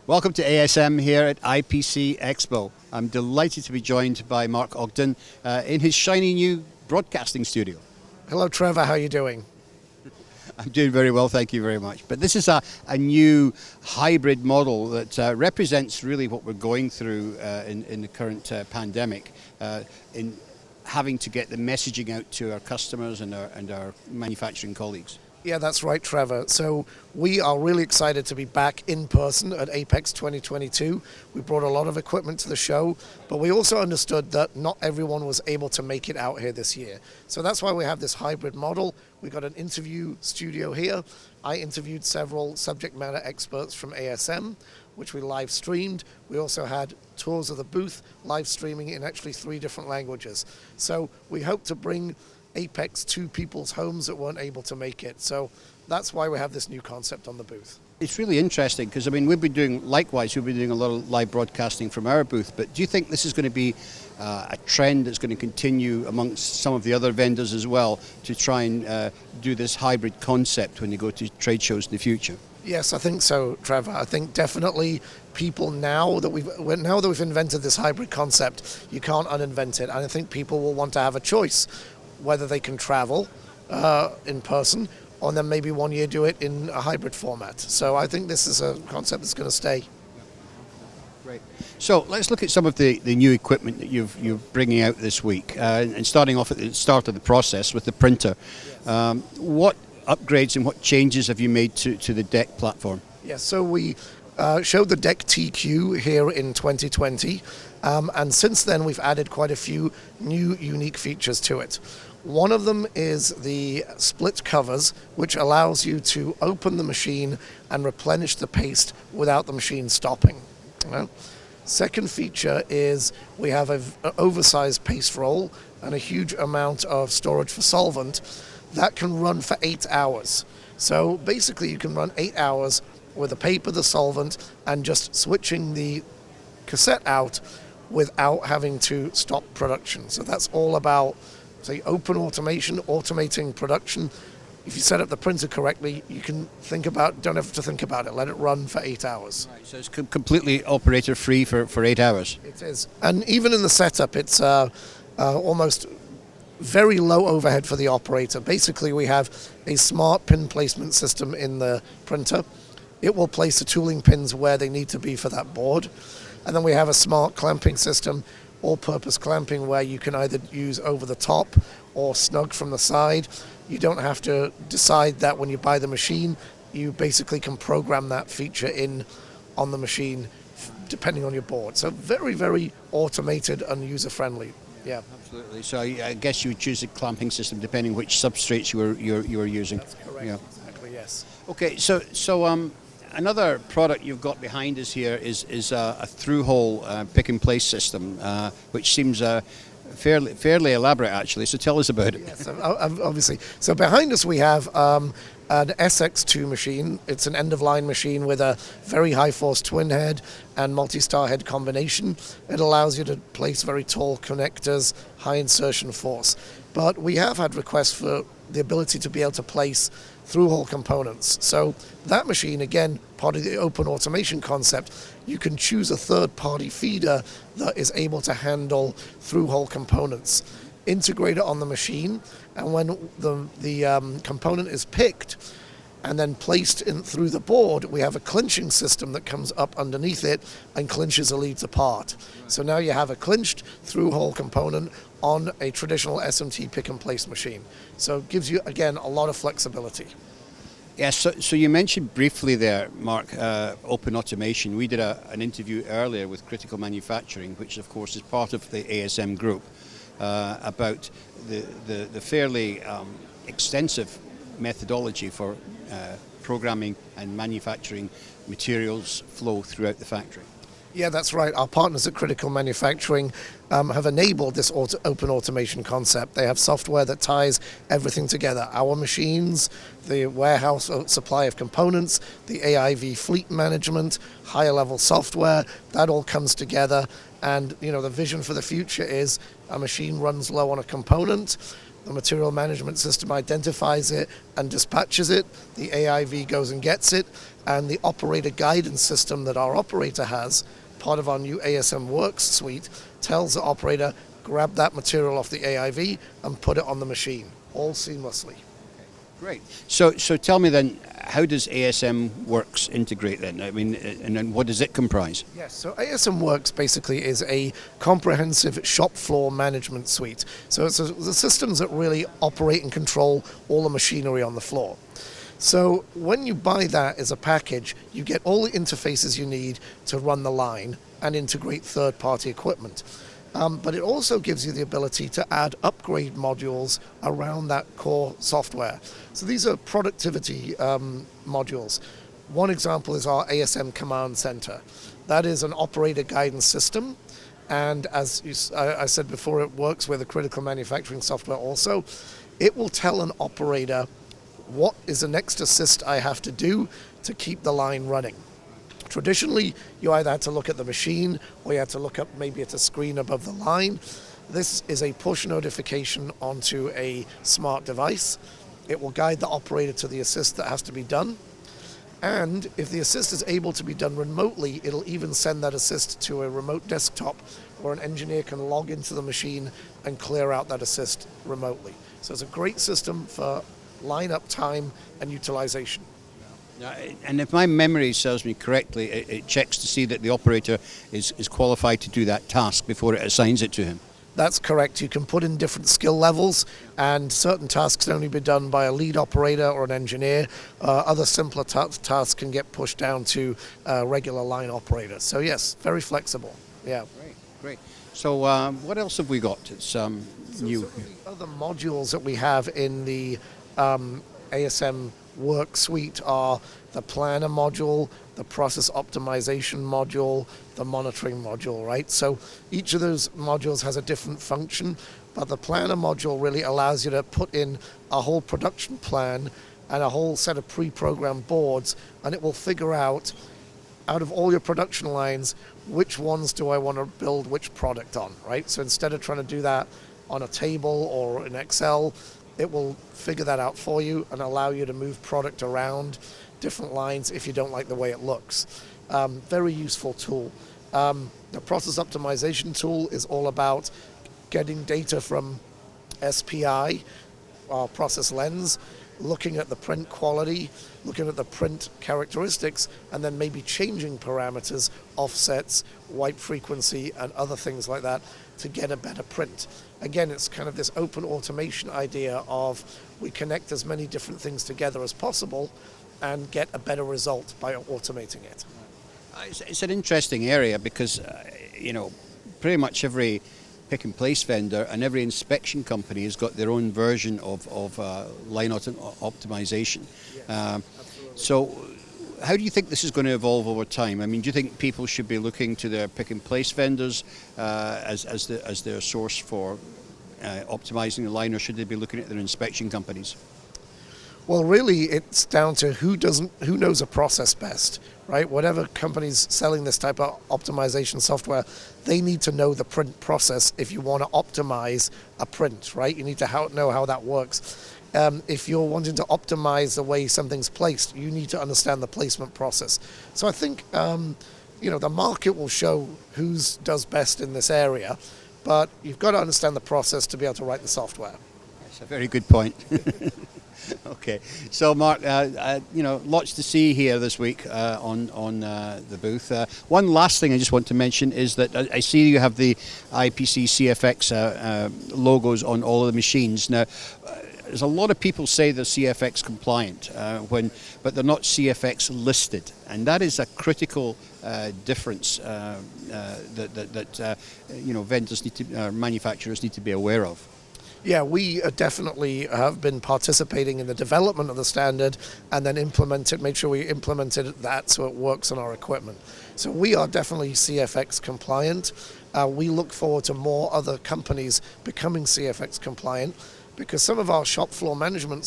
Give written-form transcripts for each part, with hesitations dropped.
Welcome to ASM here at IPC Expo. I'm delighted to be joined by Mark Ogden in his shiny new broadcasting studio. Hello Trevor, how are you doing? I'm doing very well, thank you very much. But this is a new hybrid model that represents really what we're going through in the current pandemic, in having to get the messaging out to our customers and our manufacturing colleagues. Yeah, that's right, Trevor. So we are really excited to be back in person at APEX 2022. We brought a lot of equipment to the show, but we also understood that not everyone was able to make it out here this year. So that's why we have this hybrid model. We got an interview studio here. I interviewed several subject matter experts from ASM, which we live streamed. We also had tours of the booth, live streaming in actually 3 different languages. So we hope to bring APEX to people's homes that weren't able to make it. So that's why we have this new concept on the booth. It's really interesting because, I mean, we've been doing a lot of live broadcasting from our booth, but do you think this is going to be a trend that's going to continue amongst some of the other vendors as well to try and do this hybrid concept when they go to trade shows in the future? Yes, I think so, Trevor. I think definitely people now that we've invented this hybrid concept, you can't uninvent it. And I think people will want to have a choice whether they can travel in person or then maybe one year do it in a hybrid format. So I think this is a concept that's going to stay. Great. So let's look at some of the new equipment that you're bringing out this week, and starting off at the start of the process with the printer. Yes. What upgrades and what changes have you made to the DEC platform? Yes, so we showed the DEC TQ here in 2020, and since then we've added quite a few new unique features to it. One of them is the split covers, which allows you to open the machine and replenish the paste without the machine stopping. Second feature is we have an oversized paste roll and a huge amount of storage for solvent that can run for 8 hours. So basically you can run 8 hours with the paper, the solvent, and just switching the cassette out without having to stop production. So that's all about, say, open automation, automating production. If you set up the printer correctly, you can don't have to think about it. Let it run for 8 hours. Right, so it's completely operator free for 8 hours. It is. And even in the setup, it's almost very low overhead for the operator. Basically, we have a smart pin placement system in the printer. It will place the tooling pins where they need to be for that board. And then we have a smart clamping system, all-purpose clamping, where you can either use over the top or snug from the side. You don't have to decide that when you buy the machine. You basically can program that feature in on the machine depending on your board. So very, very automated and user-friendly. Yeah, absolutely. So I guess you would choose a clamping system depending which substrates you were using. That's correct. Yeah. Exactly. Yes. Okay. So another product you've got behind us here is a through-hole pick and place system, which seems fairly elaborate actually. So tell us about it. Yes, obviously. So behind us we have an SX2 machine. It's an end-of-line machine with a very high-force twin head and multi-star head combination. It allows you to place very tall connectors, high insertion force. But we have had requests for the ability to be able to place through-hole components. So that machine, again, part of the open automation concept, you can choose a third-party feeder that is able to handle through-hole components. Integrate it on the machine, and when the component is picked and then placed in through the board, we have a clinching system that comes up underneath it and clinches the leads apart. So now you have a clinched through-hole component on a traditional SMT pick-and-place machine. So it gives you, again, a lot of flexibility. Yes, so you mentioned briefly there, Mark, open automation. We did an interview earlier with Critical Manufacturing, which of course is part of the ASM group, about the fairly extensive methodology for programming and manufacturing materials flow throughout the factory. Yeah, that's right. Our partners at Critical Manufacturing have enabled this open automation concept. They have software that ties everything together. Our machines, the warehouse supply of components, the AIV fleet management, higher level software, that all comes together. And the vision for the future is a machine runs low on a component, the material management system identifies it and dispatches it, the AIV goes and gets it, And the operator guidance system that our operator has, part of our new ASM Works suite, tells the operator, grab that material off the AIV and put it on the machine, all seamlessly. Great. So tell me then, how does ASM Works integrate then? I mean, and then what does it comprise? Yes, so ASM Works basically is a comprehensive shop floor management suite. So it's the systems that really operate and control all the machinery on the floor. So when you buy that as a package, you get all the interfaces you need to run the line and integrate third-party equipment. But it also gives you the ability to add upgrade modules around that core software. So these are productivity modules. One example is our ASM Command Center. That is an operator guidance system. And as I said before, it works with the critical manufacturing software also. It will tell an operator what is the next assist I have to do to keep the line running. Traditionally, you either had to look at the machine or you had to look up maybe at a screen above the line. This is a push notification onto a smart device. It will guide the operator to the assist that has to be done. And if the assist is able to be done remotely, it'll even send that assist to a remote desktop where an engineer can log into the machine and clear out that assist remotely. So it's a great system for line-up time and utilization. And if my memory serves me correctly, it checks to see that the operator is qualified to do that task before it assigns it to him. That's correct. You can put in different skill levels, and certain tasks can only be done by a lead operator or an engineer. Other simpler tasks can get pushed down to a regular line operator. So yes, very flexible. Yeah. Great. So what else have we got? It's new. So the other modules that we have in the ASM Work suite are the planner module, the process optimization module, the monitoring module, right? So each of those modules has a different function, but the planner module really allows you to put in a whole production plan and a whole set of pre-programmed boards, and it will figure out of all your production lines, which ones do I want to build which product on, right? So instead of trying to do that on a table or in Excel, it will figure that out for you and allow you to move product around different lines if you don't like the way it looks. Very useful tool. The process optimization tool is all about getting data from SPI, our process lens, looking at the print quality, looking at the print characteristics, and then maybe changing parameters, offsets, wipe frequency, and other things like that to get a better print. Again, it's kind of this open automation idea of we connect as many different things together as possible and get a better result by automating it. It's an interesting area because, pretty much every pick and place vendor and every inspection company has got their own version of line optimization. So how do you think this is going to evolve over time? I mean, do you think people should be looking to their pick and place vendors as their source for optimizing the line, or should they be looking at their inspection companies? Well, really, it's down to who knows a process best, right? Whatever company's selling this type of optimization software, they need to know the print process if you want to optimize a print, right? You need to know how that works. If you're wanting to optimize the way something's placed, you need to understand the placement process. So I think, the market will show who does best in this area, but you've got to understand the process to be able to write the software. That's a very good point. Okay, so Mark, lots to see here this week on the booth. One last thing I just want to mention is that I see you have the IPC CFX logos on all of the machines. Now, there's a lot of people say they're CFX compliant, but they're not CFX listed, and that is a critical difference that vendors need to, manufacturers need to be aware of. Yeah, we definitely have been participating in the development of the standard and then made sure we implemented that so it works on our equipment. So we are definitely CFX compliant. We look forward to more other companies becoming CFX compliant, because some of our shop floor management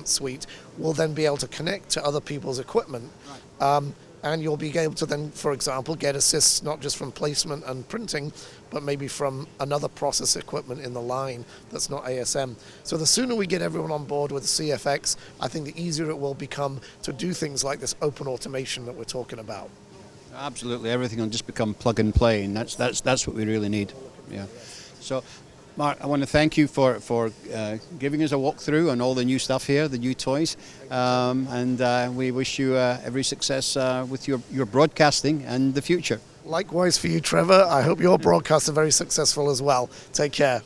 suite will then be able to connect to other people's equipment. And and you'll be able to then, for example, get assists not just from placement and printing, but maybe from another process equipment in the line that's not ASM. So the sooner we get everyone on board with CFX, I think the easier it will become to do things like this open automation that we're talking about. Absolutely, everything will just become plug and play, and that's what we really need. Yeah. So, Mark, I want to thank you for giving us a walkthrough on all the new stuff here, the new toys, and we wish you every success with your broadcasting and the future. Likewise for you, Trevor. I hope your broadcasts are very successful as well. Take care.